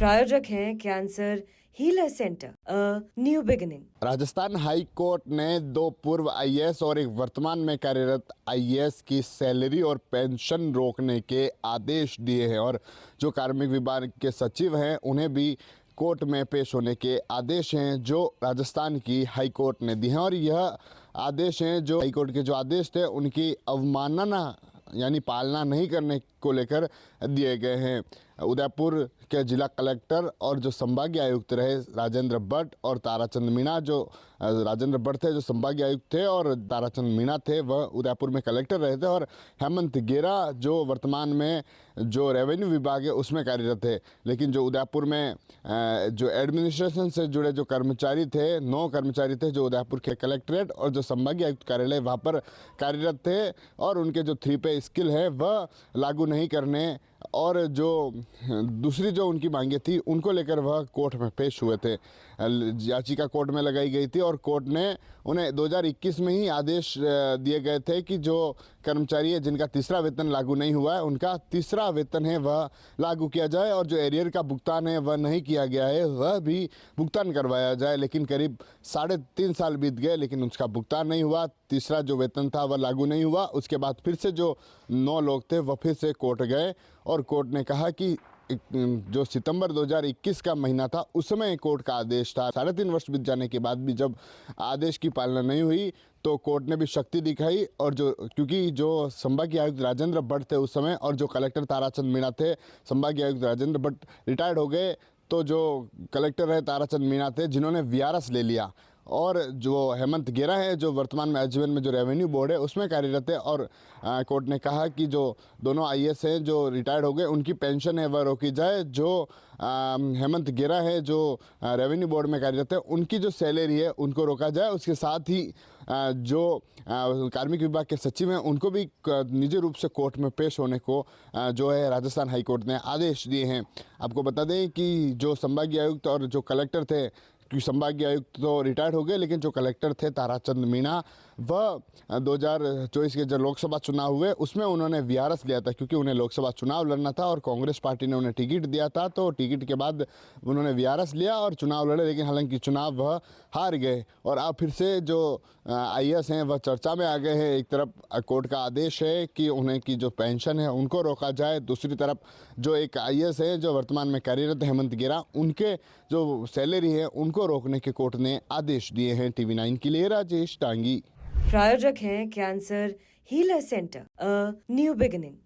प्रायोजक हैं cancer healer centre, a new beginning. Rajasthan high court ने 2 पूर्व आईएएस और एक वर्तमान में कार्यरत आईएएस की सैलरी और पेंशन रोकने के आदेश दिए हैं और जो कार्मिक विभाग के सचिव हैं उन्हें भी कोर्ट में पेश होने के आदेश हैं जो राजस्थान की हाई कोर्ट ने दिए हैं। और यह आदेश हैं जो हाई कोर्ट के जो आदेश थे उनकी अवमानना यानी पालना नहीं करने को लेकर दिए गए हैं। उदयपुर के जिला कलेक्टर और जो संभागीय आयुक्त रहे राजेंद्र भट्ट और ताराचंद मीणा, जो राजेंद्र भट्ट थे जो संभागीय आयुक्त थे और ताराचंद मीणा थे वह उदयपुर में कलेक्टर रहे थे, और हेमंत गेरा जो वर्तमान में जो रेवेन्यू विभाग है उसमें कार्यरत थे। लेकिन जो उदयपुर में जो एडमिनिस्ट्रेशन से जुड़े जो कर्मचारी थे, 9 कर्मचारी थे जो उदयपुर के कलेक्ट्रेट और जो संभागीय आयुक्त कार्यालय वहाँ पर कार्यरत थे, और उनके जो 3 पे स्किल है वह लागू नहीं करने और जो दूसरी जो उनकी मांगे थी उनको लेकर वह कोर्ट में पेश हुए थे। याचिका कोर्ट में लगाई गई थी और कोर्ट ने उन्हें 2021 में ही आदेश दिए गए थे कि जो कर्मचारी है जिनका तीसरा वेतन लागू नहीं हुआ है उनका तीसरा वेतन है वह लागू किया जाए, और जो एरियर का भुगतान है वह नहीं किया गया है वह भी भुगतान करवाया जाए। लेकिन करीब 3.5 साल बीत गए लेकिन उसका भुगतान नहीं हुआ, तीसरा जो वेतन था वह लागू नहीं हुआ। उसके बाद फिर से जो 9 लोग थे वह फिर से कोर्ट गए और कोर्ट ने कहा कि जो सितंबर 2021 का महीना था उस समय कोर्ट का आदेश था। 3.5 वर्ष बीत जाने के बाद भी जब आदेश की पालना नहीं हुई तो कोर्ट ने भी शक्ति दिखाई, और जो क्योंकि जो संभागीय आयुक्त राजेंद्र भट्ट थे उस समय और जो कलेक्टर ताराचंद मीणा थे, संभागीय आयुक्त राजेंद्र भट्ट रिटायर्ड हो गए तो जो कलेक्टर रहे ताराचंद मीणा थे जिन्होंने वीआरएस ले लिया, और जो हेमंत गेरा है जो वर्तमान में एचबीएन में जो रेवेन्यू बोर्ड है उसमें कार्यरत है। और कोर्ट ने कहा कि जो दोनों आईएएस हैं जो रिटायर्ड हो गए उनकी पेंशन है वह रोकी जाए, जो हेमंत गेरा है जो रेवेन्यू बोर्ड में कार्यरत है उनकी जो सैलरी है उनको रोका जाए। उसके साथ ही जो कार्मिक विभाग के सचिव हैं उनको भी निजी रूप से कोर्ट में पेश होने को जो है राजस्थान हाई कोर्ट ने आदेश दिए हैं। आपको बता दें कि जो संभागीय आयुक्त और जो कलेक्टर थे, क्योंकि संभागीय आयुक्त तो रिटायर्ड हो गए लेकिन जो कलेक्टर थे ताराचंद मीणा वह 2024 के जो लोकसभा चुनाव हुए उसमें उन्होंने वीआरएस लिया था, क्योंकि उन्हें लोकसभा चुनाव लड़ना था और कांग्रेस पार्टी ने उन्हें टिकट दिया था। तो टिकट के बाद उन्होंने वीआरएस लिया और चुनाव लड़े, लेकिन हालांकि चुनाव वह हार गए और अब फिर से जो आईएएस हैं वह चर्चा में आ गए हैं। एक तरफ कोर्ट का आदेश है कि उन्हें की जो पेंशन है उनको रोका जाए, दूसरी तरफ जो एक आईएएस है जो वर्तमान में कार्यरत हेमंत गेरा उनके जो सैलरी है उनको रोकने के कोर्ट ने आदेश दिए हैं। TV9 के लिए राजेश टांगी। प्रायोजक हैं cancer healer centre, a new beginning.